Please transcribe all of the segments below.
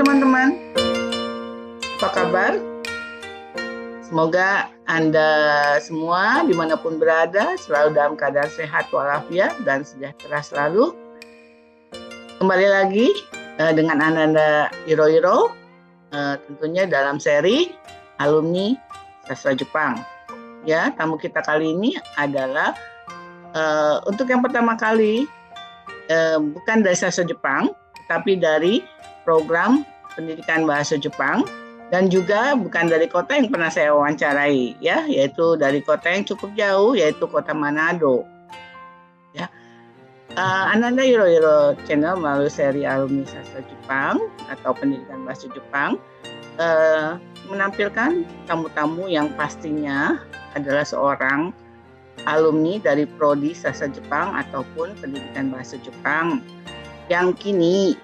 teman-teman, apa kabar? Semoga Anda semua dimanapun berada selalu dalam keadaan sehat walafiat dan sejahtera selalu. Kembali lagi dengan Ananda Iro, tentunya dalam seri alumni sastra Jepang. Ya, tamu kita kali ini adalah untuk yang pertama kali bukan dari sastra Jepang, tapi dari program pendidikan bahasa Jepang. Dan juga bukan dari kota yang pernah saya wawancarai, ya, yaitu dari kota yang cukup jauh, yaitu kota Manado. Ya, Ananda Iro Channel melalui seri alumni sastra Jepang atau pendidikan bahasa Jepang menampilkan tamu-tamu yang pastinya adalah seorang alumni dari prodi sastra Jepang ataupun pendidikan bahasa Jepang yang kini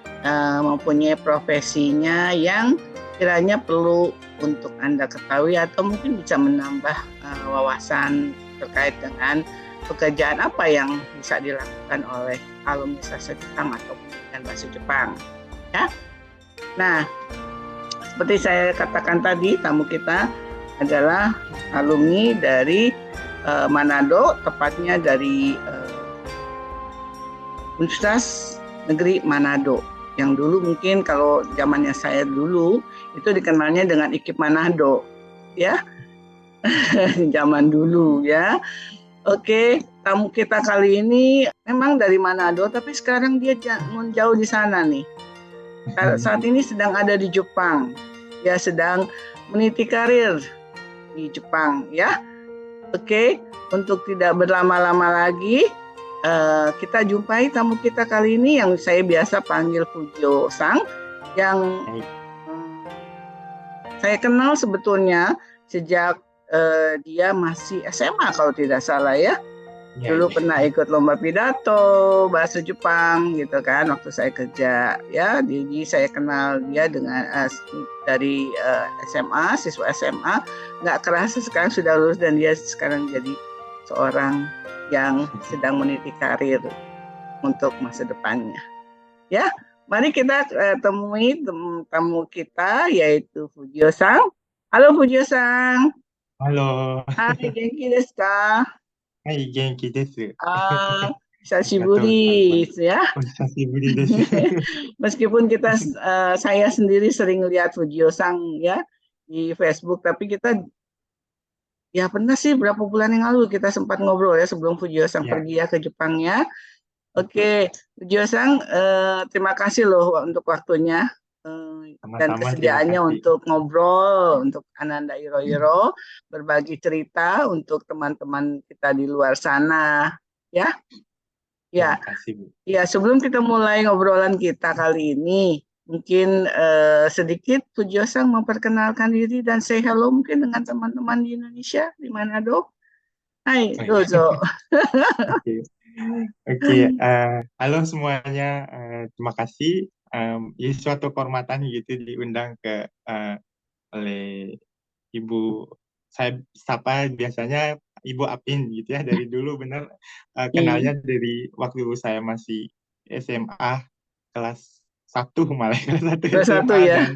mempunyai profesinya yang kiranya perlu untuk Anda ketahui atau mungkin bisa menambah wawasan terkait dengan pekerjaan apa yang bisa dilakukan oleh alumni sastra Jepang atau pendidikan bahasa Jepang. Ya. Nah, seperti saya katakan tadi, tamu kita adalah alumni dari Manado, tepatnya dari Universitas Negeri Manado. Yang dulu mungkin kalau zamannya saya dulu itu dikenalnya dengan IKIP Manado, ya. Zaman dulu, ya. Oke, tamu kita kali ini memang dari Manado, tapi sekarang dia jauh di sana nih. Saat ini sedang ada di Jepang. Dia sedang meniti karir di Jepang, ya. Oke, untuk tidak berlama-lama lagi, kita jumpai tamu kita kali ini yang saya biasa panggil Fujio-san, yang saya kenal sebetulnya sejak dia masih SMA kalau tidak salah, ya. Dulu pernah ikut lomba pidato bahasa Jepang gitu kan waktu saya kerja, ya. Jadi saya kenal dia dengan dari SMA, siswa SMA. Nggak kerasa sekarang sudah lulus dan dia sekarang jadi seorang yang sedang meniti karir untuk masa depannya. Ya, mari kita temui tamu kita yaitu Fujio-san. Halo Fujio-san. Halo. Hai, genki desu ka? Hai, genki desu. Hisashiburi, ya. Hisashiburi desu. Meskipun saya sendiri sering lihat Fujio-san, ya, di Facebook, tapi kita ya pernah sih berapa bulan yang lalu kita sempat ngobrol, ya, sebelum Fujio-san pergi ya ke Jepang, ya. Oke, Fujio-san, terima kasih loh untuk waktunya dan kesediaannya untuk ngobrol, untuk Ananda Iro berbagi cerita untuk teman-teman kita di luar sana, ya. Ya, ya, sebelum kita mulai ngobrolan kita kali ini, mungkin sedikit Fujio-san memperkenalkan diri dan say hello mungkin dengan teman-teman di Indonesia, di Manado. Hai, dozo. Oke, halo semuanya, terima kasih. Ini suatu kehormatan gitu diundang oleh Ibu, saya sapa biasanya Ibu Apin gitu ya, dari dulu bener kenalnya dari waktu saya masih SMA kelas 1 malah kelas 1 SMA, ya. dan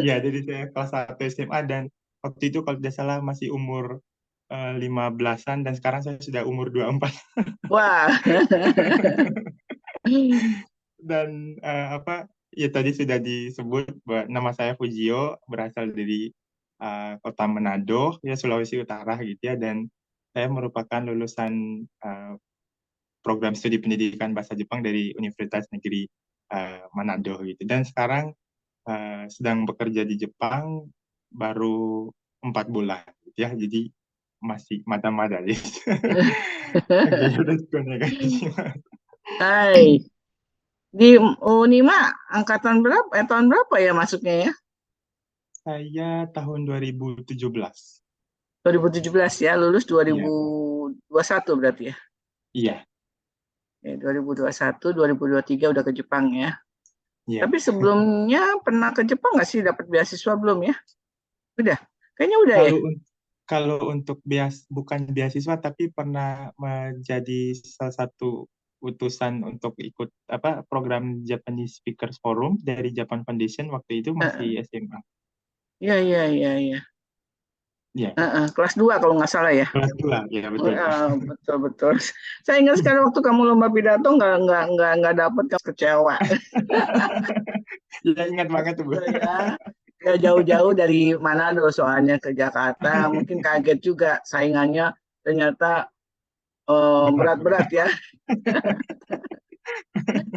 ya jadi saya kelas 1 SMA dan waktu itu kalau tidak salah masih umur 15-an dan sekarang saya sudah umur 24. Wah. Dan ya tadi sudah disebut bahwa nama saya Fujio, berasal dari kota Manado, ya Sulawesi Utara gitu ya, dan saya merupakan lulusan program studi pendidikan bahasa Jepang dari Universitas Negeri Manado gitu. Dan sekarang sedang bekerja di Jepang baru 4 bulan gitu ya, jadi masih mada-mada gitu. Oke, udah Hai. Di Unima angkatan berapa? Tahun berapa ya masuknya ya? Saya tahun 2017. 2017 ya, lulus 2021 berarti ya? Iya. 2021, 2023 udah ke Jepang ya. Iya. Tapi sebelumnya pernah ke Jepang nggak sih, dapat beasiswa belum ya? Udah, kayaknya udah ya. Kalau untuk bukan beasiswa, tapi pernah menjadi salah satu utusan untuk ikut apa program Japanese Speakers Forum dari Japan Foundation waktu itu masih SMA. Iya, iya, iya, iya. Ya, Kelas 2 kalau nggak salah ya. kelas 2 ya betul. Betul, betul. Saya ingat sekali waktu kamu lomba pidato nggak dapet, kamu kecewa. Ya ingat banget tuh Bu. Ya, ya jauh-jauh dari Manado soalnya ke Jakarta. Mungkin kaget juga saingannya ternyata berat-berat ya.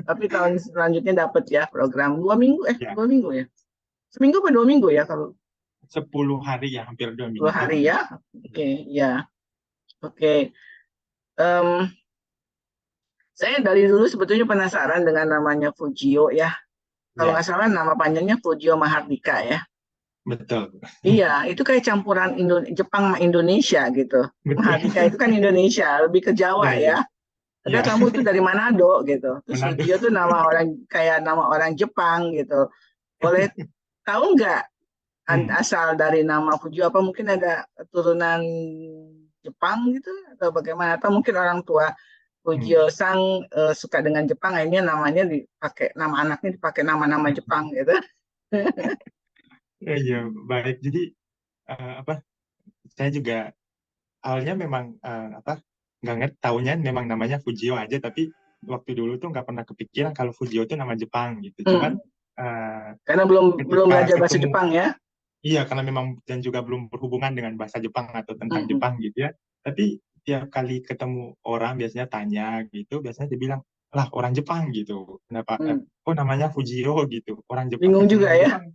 Tapi tahun selanjutnya dapat ya program 2 minggu, Ya, 2 minggu ya. Seminggu apa 2 minggu ya kalau 10 hari ya, hampir 2 2 minggu. hari ya. Oke, ya. Oke. Em, saya dari dulu sebetulnya penasaran dengan namanya Fujio ya. Kalau Ya, nggak salah nama panjangnya Fujio Mahardika ya. betul. Iya, itu kayak campuran Jepang sama Indonesia gitu. Betul. Mahardika itu kan Indonesia, lebih ke Ya, Jawa ya. ya. Ada Ya, kamu tuh dari Manado gitu. Terus Manado. Fujio tuh nama orang kayak nama orang Jepang gitu. Boleh tahu nggak asal dari nama Fujio, apa mungkin ada keturunan Jepang gitu atau bagaimana, atau mungkin orang tua Fujio Sang suka dengan Jepang, akhirnya namanya dipakai, nama anaknya dipakai nama-nama Jepang gitu. Ya, baik. Jadi apa? Saya juga awalnya memang apa? Nggak ngerti, taunya memang namanya Fujio aja, tapi waktu dulu tuh nggak pernah kepikiran kalau Fujio itu nama Jepang gitu. Cuman Karena belum ketika belajar bahasa ketemu, Jepang ya. iya karena memang dan juga belum berhubungan dengan bahasa Jepang atau tentang Mm-mm. Jepang gitu ya. Tapi tiap kali ketemu orang biasanya tanya gitu, biasanya dia bilang, lah orang Jepang gitu. Kenapa? Mm. Oh namanya Fujio gitu. Orang Jepang, Bingung juga keturunan ya. Jepang.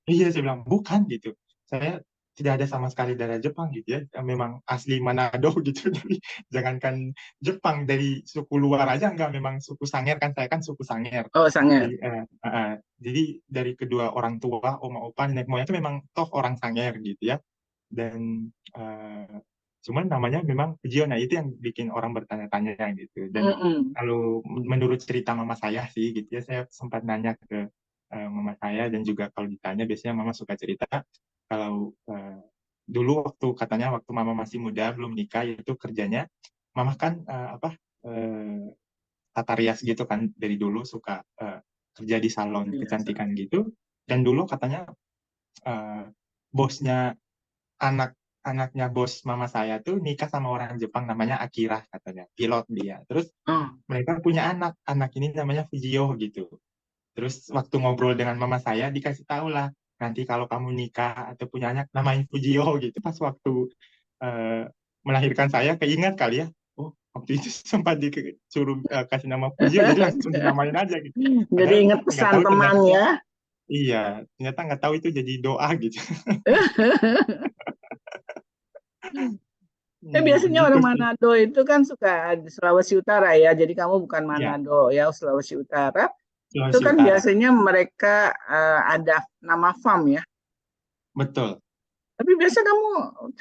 Iya, saya bilang bukan gitu. Saya tidak ada sama sekali darah Jepang gitu ya. Memang asli Manado gitu. Jadi jangankan Jepang, dari suku luar aja enggak, memang suku Sangir kan, saya kan suku Sangir. Oh, Sangir. Jadi dari kedua orang tua, oma opa, nenek moyang itu memang toh orang Sangir gitu ya. Dan cuman namanya memang Fujio. Nah itu yang bikin orang bertanya-tanya gitu. Dan Mm-mm. kalau menurut cerita mama saya sih gitu ya, saya sempat nanya ke mama saya, dan juga kalau ditanya biasanya mama suka cerita kalau dulu waktu katanya waktu mama masih muda belum nikah itu kerjanya, mama kan tata rias gitu kan, dari dulu suka kerja di salon Iya, kecantikan gitu. Dan dulu katanya bosnya anaknya bos mama saya tuh nikah sama orang Jepang namanya Akira, katanya pilot dia. Terus oh, mereka punya anak ini namanya Fujio gitu. Terus waktu ngobrol dengan mama saya dikasih tahu lah, nanti kalau kamu nikah atau punya anak namain Fujio gitu. Pas waktu eh, melahirkan saya keingat kali ya, oh waktu itu sempat disuruh kasih nama Fujio, jadi langsung dinamain aja gitu. jadi Padahal ingat nggak pesan tahu teman ternyata, ya. iya ternyata nggak tahu itu jadi doa gitu. Biasanya Gitu orang sih. Manado itu kan suka di Sulawesi Utara ya. Jadi kamu bukan Iya, Manado ya, Sulawesi Utara. Itu Sulawesi kan Utara. biasanya mereka ada nama farm ya. Betul. Tapi biasa kamu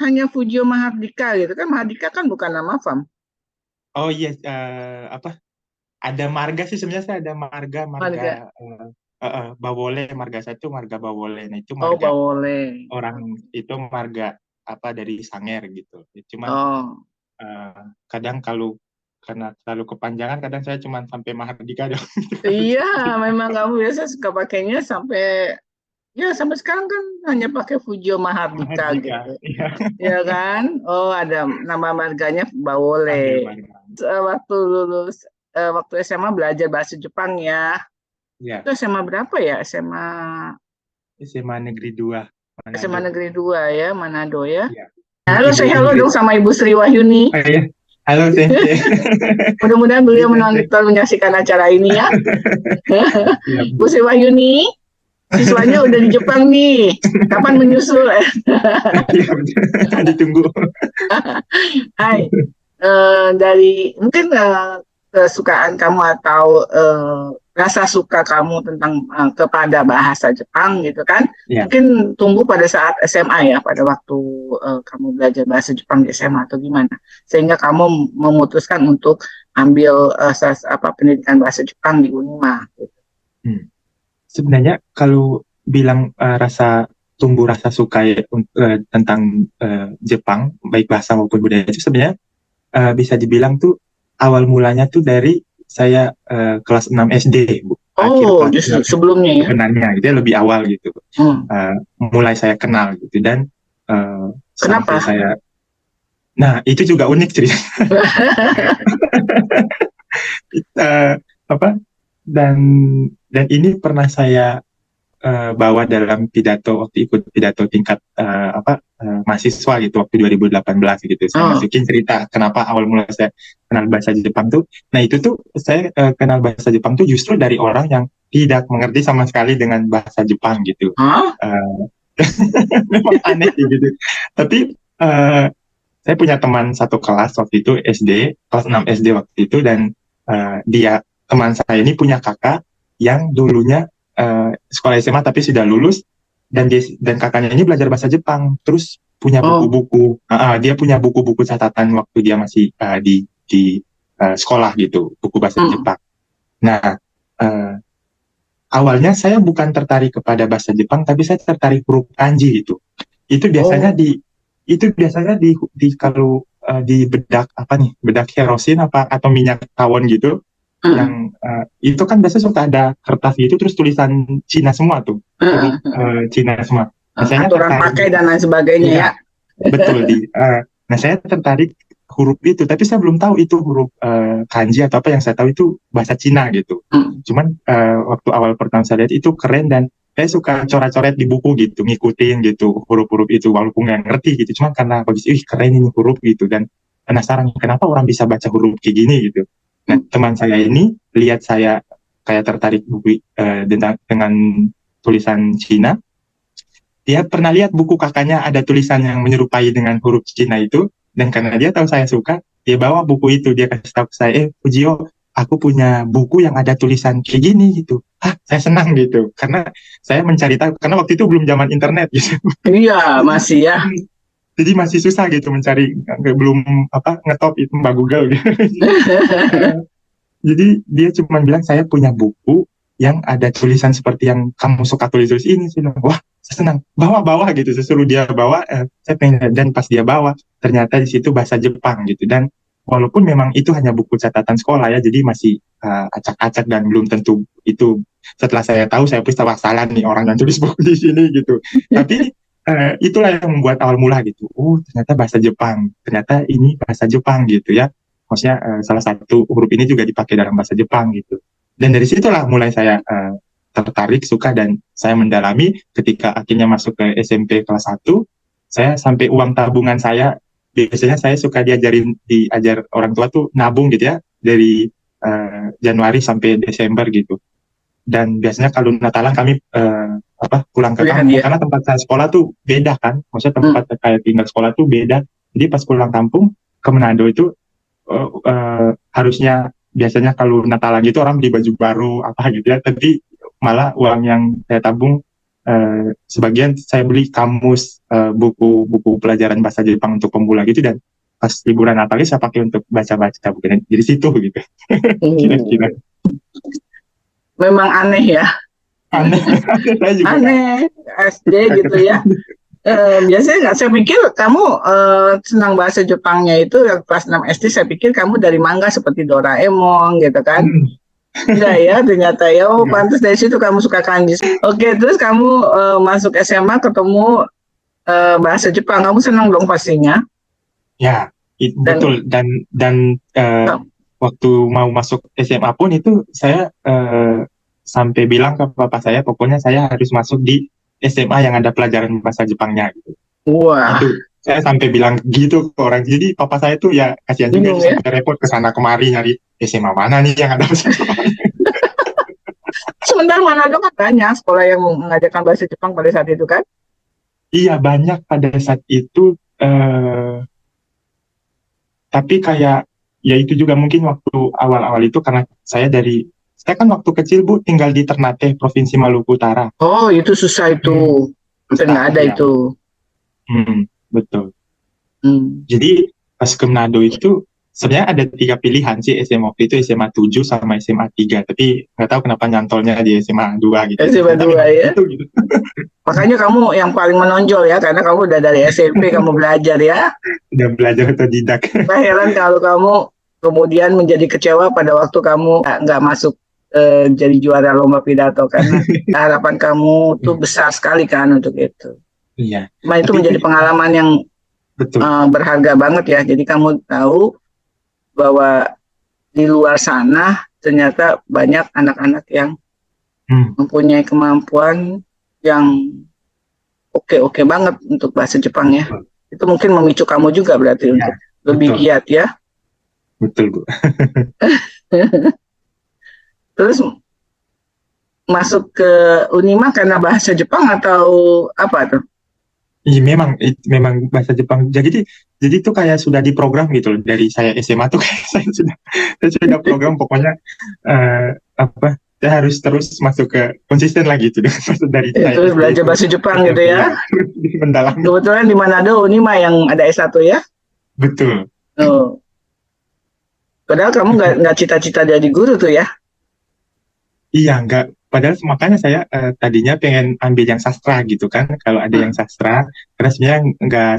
hanya Fujio Mahardika gitu kan. Mahardika kan bukan nama farm. Oh iya, apa? Ada marga sih sebenarnya, saya ada marga marga Marga. Bawole, marga saya itu marga Bawole. Nah itu Oh, marga boleh. orang, itu marga apa dari Sanger gitu. Cuman Oh. eh, kadang kalau karena terlalu kepanjangan, kadang saya cuman sampai Mahardika dong. Iya, memang kamu biasa suka pakainya sampai, ya sampai sekarang kan hanya pakai Fujio Mahardika Mahardika, gitu. iya. Ya kan? Oh, ada nama marganya Bawole. Ada marga. Waktu lulus, waktu SMA belajar bahasa Jepang ya. Ya, Itu SMA berapa ya? SMA Negeri 2 SMA Manado. Negeri 2 ya, Manado ya. Iya. Halo, Ibu saya halo Ingrid. dong sama Ibu Sri Wahyuni. Oh iya. Halo Sensei. Mudah-mudahan Iya beliau Sensei. menonton menyaksikan acara ini ya. Iya. Bu Sri Wahyuni, siswanya udah di Jepang nih. Kapan menyusul? Iya, ditunggu. Hai, dari mungkin kesukaan kamu atau rasa suka kamu tentang kepada bahasa Jepang gitu kan, Iya. mungkin tumbuh pada saat SMA ya, pada waktu kamu belajar bahasa Jepang di SMA atau gimana, sehingga kamu memutuskan untuk ambil pendidikan bahasa Jepang di Unima. Gitu. Sebenarnya kalau bilang tumbuh rasa suka ya, tentang Jepang, baik bahasa maupun budaya, itu sebenarnya bisa dibilang tuh awal mulanya tuh dari saya kelas 6 SD, Bu. Akhir Oh, kelas justru 6 sebelumnya ya. sebenarnya, gitu ya, lebih awal gitu. Hmm. Mulai saya kenal gitu, dan sampai Kenapa? saya, nah itu juga unik cerita. Eh, apa dan ini pernah saya bawa dalam pidato waktu ikut pidato tingkat mahasiswa gitu waktu 2018 gitu. Saya Oh, masukin cerita kenapa awal mula saya kenal bahasa Jepang tuh. Nah itu tuh saya kenal bahasa Jepang tuh justru dari orang yang tidak mengerti sama sekali dengan bahasa Jepang gitu. hah? Eh, Memang aneh sih gitu. Tapi eh, saya punya teman satu kelas waktu itu SD, kelas 6 SD waktu itu, dan teman saya ini punya kakak yang dulunya sekolah SMA tapi sudah lulus, dan kakaknya ini belajar bahasa Jepang, terus punya Oh, buku-buku. Dia punya buku-buku catatan waktu dia masih di sekolah gitu, buku bahasa hmm. Jepang. Nah, eh, awalnya saya bukan tertarik kepada bahasa Jepang, tapi saya tertarik huruf kanji gitu. Itu biasanya Oh, di itu biasanya di kalau di bedak apa nih, bedak kerosin apa atau minyak tawon gitu, hmm. yang itu kan biasanya suka ada kertas gitu terus tulisan Cina semua tuh, huruf Hmm. Cina semua. Nah, saya Aturan tertarik pakai gitu. dan lain sebagainya ya. Iya, betul nah saya tertarik huruf itu, tapi saya belum tahu itu huruf kanji atau apa. Yang saya tahu itu bahasa Cina gitu. Hmm. Cuman waktu awal pertama saya lihat itu keren, dan saya suka coret-coret di buku gitu, ngikutin gitu huruf-huruf itu walaupun nggak ngerti gitu. Cuman karena bagus, ih keren ini huruf gitu, dan penasaran kenapa orang bisa baca huruf kayak gini gitu. Nah, Hmm. teman saya ini lihat saya kayak tertarik buku dengan tulisan Cina. Dia pernah lihat buku kakaknya ada tulisan yang menyerupai dengan huruf Cina itu, dan karena dia tahu saya suka, dia bawa buku itu, dia kasih tahu ke saya, Fujio, aku punya buku yang ada tulisan kayak gini gitu. Saya senang gitu, karena saya mencari tahu, karena waktu itu belum zaman internet gitu. Iya, Jadi, masih ya. jadi masih susah gitu mencari, belum apa ngetop itu Mbak Google gitu. Jadi dia cuma bilang saya punya buku yang ada tulisan seperti yang kamu suka tulis-tulis ini. Saya bilang, wah, saya senang. Bawa-bawa gitu. Saya suruh dia bawa. Saya pengen lihat. Dan pas dia bawa, ternyata di situ bahasa Jepang gitu. Dan walaupun memang itu hanya buku catatan sekolah ya, jadi masih acak-acak dan belum tentu itu. Setelah saya tahu, saya pasti wah salah nih orang yang tulis buku di sini gitu. Tapi itulah yang membuat awal mula gitu. Oh, ternyata bahasa Jepang. Ternyata ini bahasa Jepang gitu ya. Maksudnya salah satu huruf ini juga dipakai dalam bahasa Jepang gitu. Dan dari situlah mulai saya tertarik, suka, dan saya mendalami. Ketika akhirnya masuk ke SMP kelas 1, saya sampai uang tabungan saya, biasanya saya suka diajar orang tua tuh nabung gitu ya, dari Januari sampai Desember gitu. Dan biasanya kalau Natalan kami pulang ke Pilihan kampung, dia. karena tempat saya sekolah tuh beda kan, maksudnya Hmm. tempat kayak tinggal sekolah tuh beda. Jadi pas pulang kampung ke Manado itu harusnya biasanya kalau Natalan gitu orang beli baju baru apa gitu ya, tapi malah uang yang saya tabung sebagian saya beli kamus, buku-buku pelajaran bahasa Jepang untuk pemula gitu, dan pas liburan Natalnya saya pakai untuk baca-baca buku jadi situ gitu. Kira-kira Memang aneh ya. aneh. Saya juga nggak Aneh, SD nggak gitu ya. ketemu. Biasanya nggak, saya pikir kamu senang bahasa Jepangnya itu yang kelas 6 SD, saya pikir kamu dari manga seperti Doraemon gitu kan. Hmm, Enggak ya, ternyata ya. Oh, nggak. pantas dari situ kamu suka kanji. Oke, terus kamu masuk SMA ketemu bahasa Jepang, kamu senang dong pastinya. Ya, Dan betul. Dan waktu mau masuk SMA pun itu saya sampai bilang ke papa saya, pokoknya saya harus masuk di SMA yang ada pelajaran bahasa Jepangnya gitu. wah, Itu saya sampai bilang gitu ke orang. Jadi papa saya tuh ya kasihan juga bingung sih, ya. sampai repot ke sana kemari nyari SMA mana nih yang ada bahasa Jepang. Sebentar, Manado kan banyak sekolah yang mengajarkan bahasa Jepang pada saat itu kan. Iya banyak pada saat itu, tapi kayak ya itu juga mungkin waktu awal-awal itu karena saya kan waktu kecil Bu tinggal di Ternate, Provinsi Maluku Utara. Oh, itu susah itu. Hmm, Hampir susah nggak ada ya. itu. Betul. Hmm. Jadi pas ke Manado itu sebenarnya ada 3 pilihan sih SMA waktu itu, SMA 7 sama SMA 3. Tapi nggak tahu kenapa nyantolnya di SMA 2 gitu. SMA Ternyata 2 memang ya. itu gitu. Makanya kamu yang paling menonjol ya, karena kamu udah dari SMP kamu belajar ya. Udah belajar otodidak. Nah, heran kalau kamu kemudian menjadi kecewa pada waktu kamu nggak masuk jadi juara lomba pidato karena harapan kamu tuh besar sekali kan untuk itu. Iya. Cuma itu Tapi itu menjadi pengalaman yang betul. berharga banget ya. Jadi kamu tahu bahwa di luar sana ternyata banyak anak-anak yang mempunyai kemampuan yang oke banget untuk bahasa Jepang ya. Betul. Itu mungkin memicu kamu juga berarti Ya, untuk lebih betul. giat ya. Betul, Bu. Terus masuk ke Unima karena bahasa Jepang atau apa tuh? Iya, memang bahasa Jepang. Jadi itu kayak sudah diprogram gitu loh. Dari saya SMA tuh kayak saya sudah program pokoknya apa saya harus terus masuk ke konsisten lagi gitu dari saya Itu SD belajar itu bahasa Jepang gitu SMP ya. mendalami. Kebetulan di Manado Unima yang ada S1 ya. Betul. Oh. Padahal kamu nggak cita-cita jadi guru tuh ya. Iya, enggak. Padahal makanya saya tadinya pengen ambil yang sastra gitu kan. Kalau ada yang sastra, karena sebenarnya nggak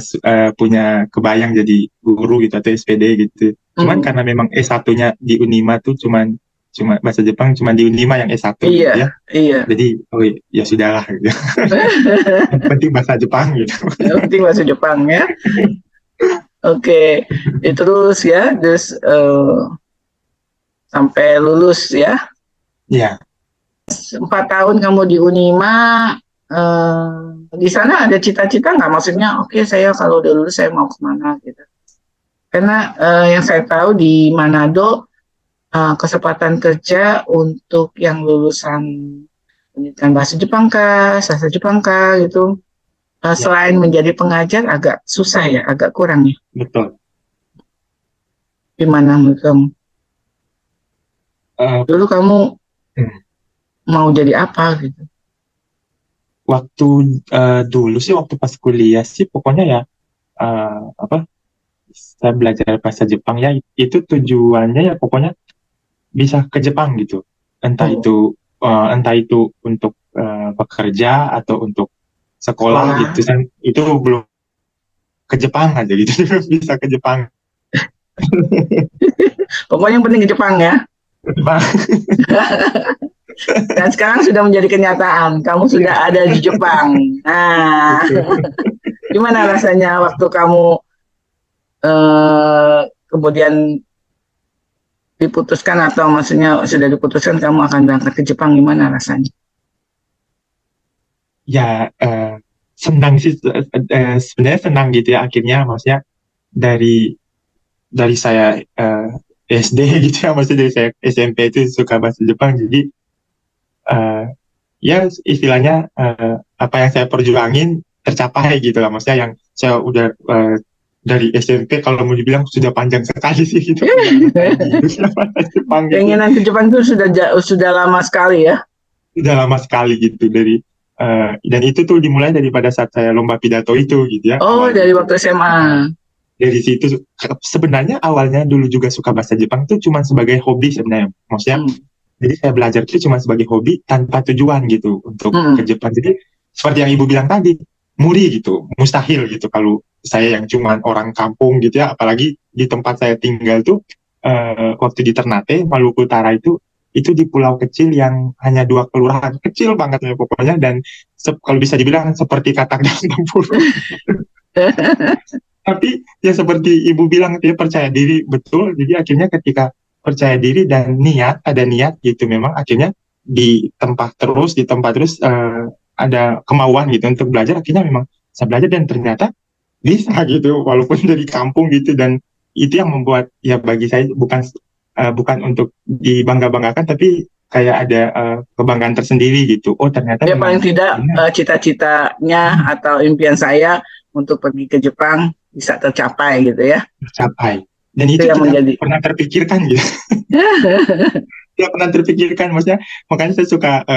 punya kebayang jadi guru gitu atau SPD gitu. Cuman karena memang S1-nya di Unima tuh cuma bahasa Jepang, cuma di Unima yang S1 gitu ya. Iya. Jadi, oh ya sudahlah gitu. Yang penting bahasa Jepang gitu. Yang penting bahasa Jepang ya. Oke, terus ya, terus sampai lulus ya. Iya. 4 tahun kamu di Unima, di sana ada cita-cita nggak? Maksudnya, oke, saya kalau udah lulus saya mau kemana gitu. Karena yang saya tahu di Manado kesempatan kerja untuk yang lulusan pendidikan bahasa Jepang kah, sastra Jepang kah gitu. Selain menjadi pengajar agak susah ya, agak kurang ya. Betul. Gimana menurut kamu? Dulu kamu mau jadi apa gitu? Waktu dulu sih waktu pas kuliah sih pokoknya ya apa saya belajar bahasa Jepang ya itu tujuannya ya pokoknya bisa ke Jepang gitu. Entah itu untuk bekerja atau untuk sekolah gitu kan itu belum ke Jepang aja gitu bisa ke Jepang. Pokoknya yang penting ke Jepang ya. Jepang. Dan sekarang sudah menjadi kenyataan, kamu sudah ada di Jepang. Nah, gimana rasanya waktu kamu kemudian diputuskan atau maksudnya sudah diputuskan kamu akan berangkat ke Jepang, gimana rasanya? Ya senang sih sebenarnya senang gitu ya akhirnya maksudnya dari saya SD gitu ya maksudnya dari saya SMP itu suka bahasa Jepang jadi ya istilahnya apa yang saya perjuangin tercapai gitu lah maksudnya yang saya udah dari SMP kalau mau dibilang sudah panjang sekali sih gitu Jepang gitu. Keinginan ke Jepang itu sudah lama sekali ya? Sudah lama sekali gitu dan itu tuh dimulai daripada saat saya lomba pidato itu gitu ya. Oh, dari waktu SMA. Dari situ sebenarnya awalnya dulu juga suka bahasa Jepang tuh cuma sebagai hobi sebenarnya. Maksudnya jadi saya belajar itu cuma sebagai hobi tanpa tujuan gitu untuk ke Jepang. Jadi seperti yang Ibu bilang tadi, muri gitu, mustahil gitu kalau saya yang cuma orang kampung gitu ya, apalagi di tempat saya tinggal tuh waktu di Ternate, Maluku Utara itu di pulau kecil yang hanya 2 kelurahan, kecil banget ya pokoknya dan kalau bisa dibilang seperti katak dalam tempur. Tapi ya seperti Ibu bilang dia percaya diri betul, jadi akhirnya ketika percaya diri dan ada niat gitu memang akhirnya di tempat terus ada kemauan gitu untuk belajar akhirnya memang saya belajar dan ternyata bisa gitu walaupun dari kampung gitu dan itu yang membuat ya bagi saya bukan untuk dibangga-banggakan tapi kayak ada kebanggaan tersendiri gitu. Oh ternyata ya paling tidak cita-citanya atau impian saya untuk pergi ke Jepang bisa tercapai gitu ya. Tercapai. Dan itu yang tidak menjadi pernah terpikirkan gitu. Tidak pernah terpikirkan maksudnya makanya saya suka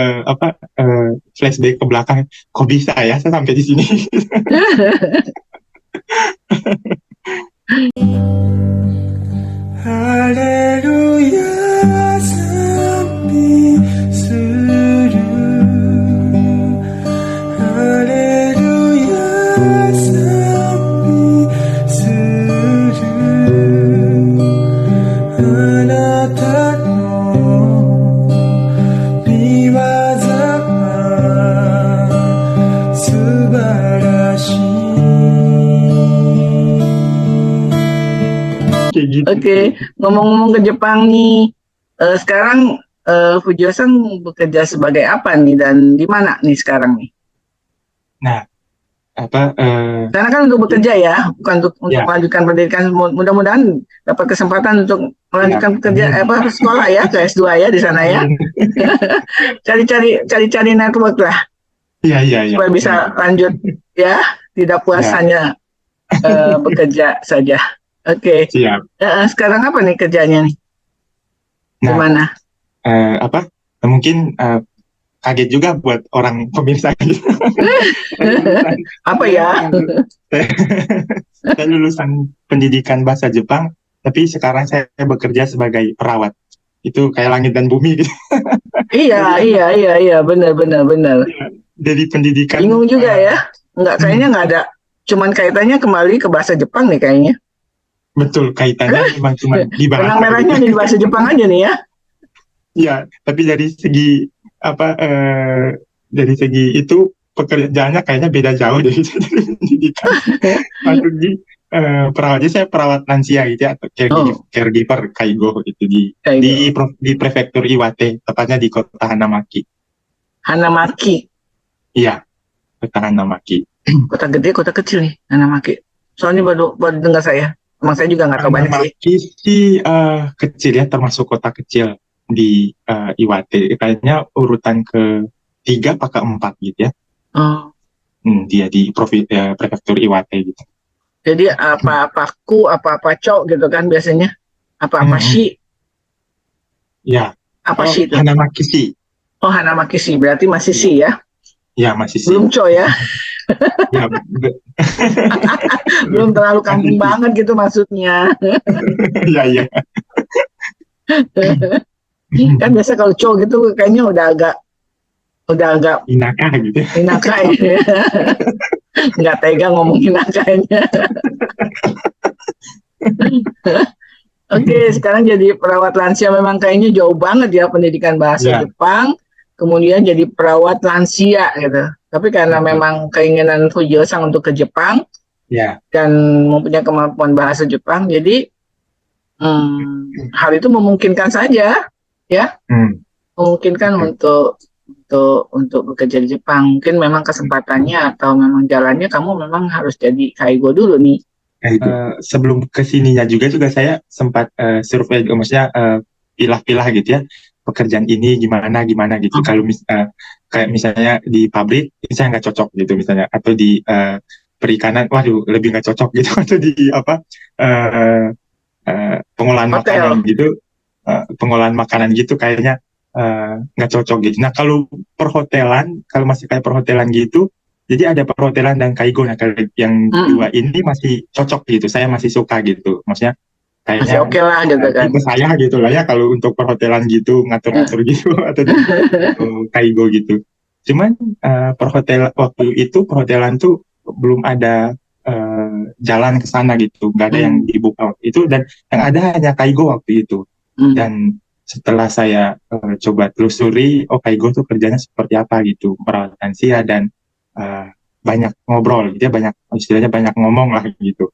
flashback ke belakang kok bisa ya saya sampai di sini. Haleluya sampai suru. Haleluya sampai suru. gitu. Oke, ngomong-ngomong ke Jepang nih, sekarang Fujio-san bekerja sebagai apa nih dan di mana nih sekarang nih? Nah, apa Karena kan untuk bekerja ya, bukan untuk ya, melanjutkan pendidikan. Mudah-mudahan dapat kesempatan untuk siap. melanjutkan pekerja Amin. sekolah ya ke S2 ya di sana ya. Amin. Cari-cari network lah Iya, iya, iya. supaya bisa lanjut ya, tidak puas Ya, hanya bekerja saja. Oke. siap. Sekarang apa nih kerjanya nih? Di Nah, mana? apa? Mungkin kaget juga buat orang pemirsa gitu. Saya lulusan, Apa saya, ya? saya, saya lulusan pendidikan bahasa Jepang, tapi sekarang saya bekerja sebagai perawat. Itu kayak langit dan bumi gitu. Iya, Dari iya, anak, iya, iya, benar, benar, benar. ya, dari pendidikan, Bingung juga ya. Kayaknya nggak saya ada. Cuman kaitannya kembali ke bahasa Jepang nih kayaknya. betul kaitannya memang cuma di Benang bahasa gitu. merahnya nih di bahasa Jepang aja nih ya. Ya, tapi dari segi apa dari segi itu pekerjaannya kayaknya beda jauh dari pendidikan. Masuk di perawat. Jadi saya perawat lansia gitu ya, atau Oh, caregiver kaigo gitu kayak di gitu. di prefektur Iwate, tepatnya di kota Hanamaki. Hanamaki. Iya, kota Hanamaki. Kota gede, kota kecil nih. Hanamaki. Soalnya baru baru dengar saya. Emang saya juga nggak tahu banyak sih. Hanamaki sih kecil ya, termasuk kota kecil di Iwate. Kayaknya urutan ke tiga apa keempat gitu ya. Oh, Dia di prefektur Iwate gitu. jadi apa-apa ku, apa-apa cok gitu kan biasanya. Apa-apa Mm-mm. shi, Ya, apa oh shi itu? Hanamaki sih, Oh, Hanamaki shi. Berarti masih ya, shi ya. ya masih sih, Belum co ya. ya Belum terlalu masih kampung sih, banget gitu maksudnya. ya ya. Kan biasa kalau cowok gitu kayaknya udah agak Inaka gitu. inaka ya. Nggak tega ngomongin nakanya. Oke, sekarang jadi perawat lansia memang kayaknya jauh banget ya pendidikan bahasa Ya, Jepang, kemudian jadi perawat lansia gitu. Tapi karena betul. memang keinginan Fujio-san untuk ke Jepang Ya, dan mempunyai kemampuan bahasa Jepang, jadi hal itu memungkinkan saja, ya, hmm, memungkinkan betul. untuk bekerja di Jepang. Mungkin memang kesempatannya atau memang jalannya kamu memang harus jadi kaigo dulu nih. Nah, itu. Sebelum kesininya juga saya sempat survei, maksudnya pilah-pilah gitu ya, pekerjaan ini gimana gimana gitu. Kalau kayak misalnya di pabrik, ini saya nggak cocok gitu misalnya, atau di perikanan, waduh lebih nggak cocok gitu, atau di apa eh, pengolahan makanan Hotel. gitu, pengolahan makanan gitu kayaknya nggak cocok gitu. Nah kalau perhotelan, kalau masih kayak perhotelan gitu, jadi ada perhotelan dan kaigo. Nah kalau yang Hmm, dua ini masih cocok gitu, saya masih suka gitu. Maksudnya masih kayaknya oke lah gitu kan. tipe saya gitu lah ya kalau untuk perhotelan gitu ngatur-ngatur gitu atau kaigo gitu. Cuman waktu itu perhotelan tuh belum ada jalan ke sana gitu, nggak ada yang Hmm, dibuka waktu itu, dan yang ada hanya kaigo waktu itu. hmm, Dan setelah saya coba telusuri, oh kaigo tuh kerjanya seperti apa gitu, perawat lansia, dan eh, banyak ngobrol gitu ya, banyak istilahnya banyak ngomong lah gitu.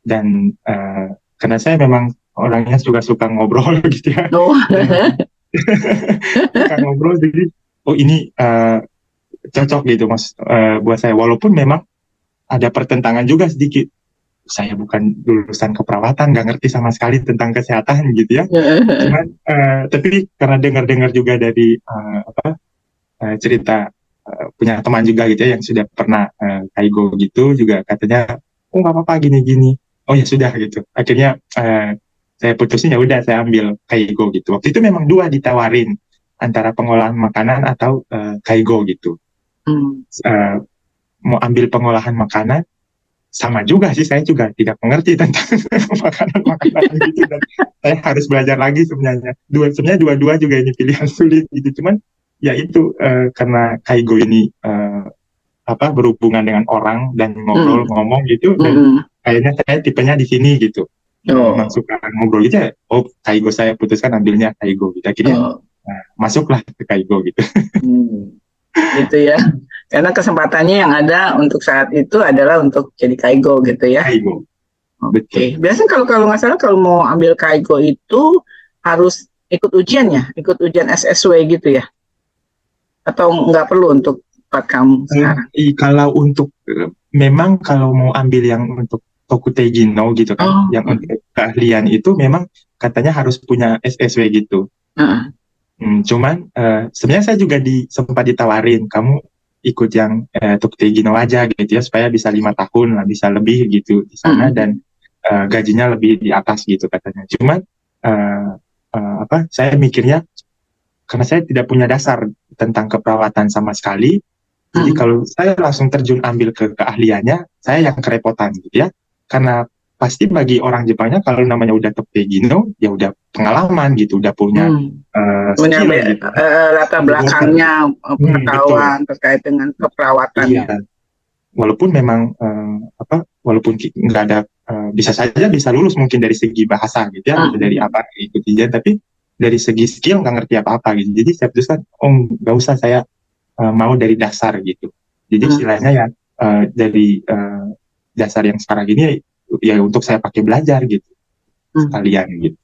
Dan karena saya memang orangnya juga suka ngobrol gitu ya, oh, dan suka ngobrol, jadi oh ini cocok gitu mas, buat saya, walaupun memang ada pertentangan juga sedikit. Saya bukan lulusan keperawatan, nggak ngerti sama sekali tentang kesehatan gitu ya. Cuman tapi karena dengar-dengar juga dari cerita punya teman juga gitu ya yang sudah pernah kaigo gitu, juga katanya oh nggak apa-apa gini-gini. Oh ya sudah gitu. Akhirnya saya putusin, ya udah saya ambil kaigo gitu. Waktu itu memang dua ditawarin, antara pengolahan makanan atau kaigo gitu. hmm, Eh, Mau ambil pengolahan makanan, sama juga sih, saya juga tidak mengerti tentang makanan-makanan gitu, dan saya harus belajar lagi sebenarnya. Sebenarnya dua-dua juga ini pilihan sulit gitu. Cuman ya itu karena kaigo ini berhubungan dengan orang dan ngobrol hmm, ngomong gitu, dan hmm. kayaknya saya tipenya di sini gitu. Memang Oh, suka ngobrol gitu ya. Oh kaigo, saya putuskan ambilnya kaigo gitu. Akhirnya oh, masuklah ke kaigo gitu. hmm. Gitu ya. Karena kesempatannya yang ada untuk saat itu adalah untuk jadi kaigo gitu ya. Kaigo. Oke. betul. Biasanya kalau kalau nggak salah kalau mau ambil Kaigo itu harus ikut ujian ya, ikut ujian SSW gitu ya, atau nggak perlu untuk tempat kamu sekarang? Kalau untuk memang kalau mau ambil yang untuk Tokutei no gitu kan, Oh, yang untuk keahlian itu memang katanya harus punya SSW gitu. heeh. Cuman sebenarnya saya juga sempat ditawarin, kamu ikut yang Tokutei no aja gitu ya, supaya bisa 5 tahun lah, bisa lebih gitu di sana Mm-mm. dan gajinya lebih di atas gitu katanya. Cuman eh, saya mikirnya karena saya tidak punya dasar tentang keperawatan sama sekali, jadi Mm-mm. kalau saya langsung terjun ambil ke keahliannya, saya yang kerepotan gitu ya. Karena pasti bagi orang Jepangnya kalau namanya udah Tokugeki Gino, ya udah pengalaman gitu, udah punya Hmm. Punya skill gitu. latar Water. belakangnya, Betul. pengetahuan terkait dengan keperawatannya. Iya. Walaupun memang walaupun nggak ada bisa saja bisa lulus mungkin dari segi bahasa gitu ya, atau dari Mm-mm. apa ikut ujian, tapi dari segi skill nggak ngerti apa-apa gitu. Jadi saya putuskan, oh nggak usah, saya mau dari dasar gitu. Jadi Mm. istilahnya ya dari dasar yang sekarang ini ya untuk saya pakai belajar gitu Mm. sekalian gitu.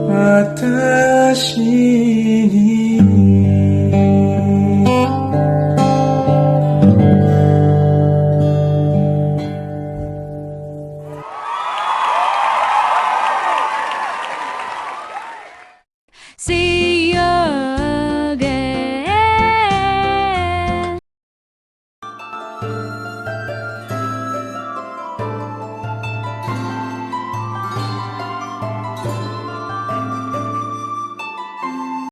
Mata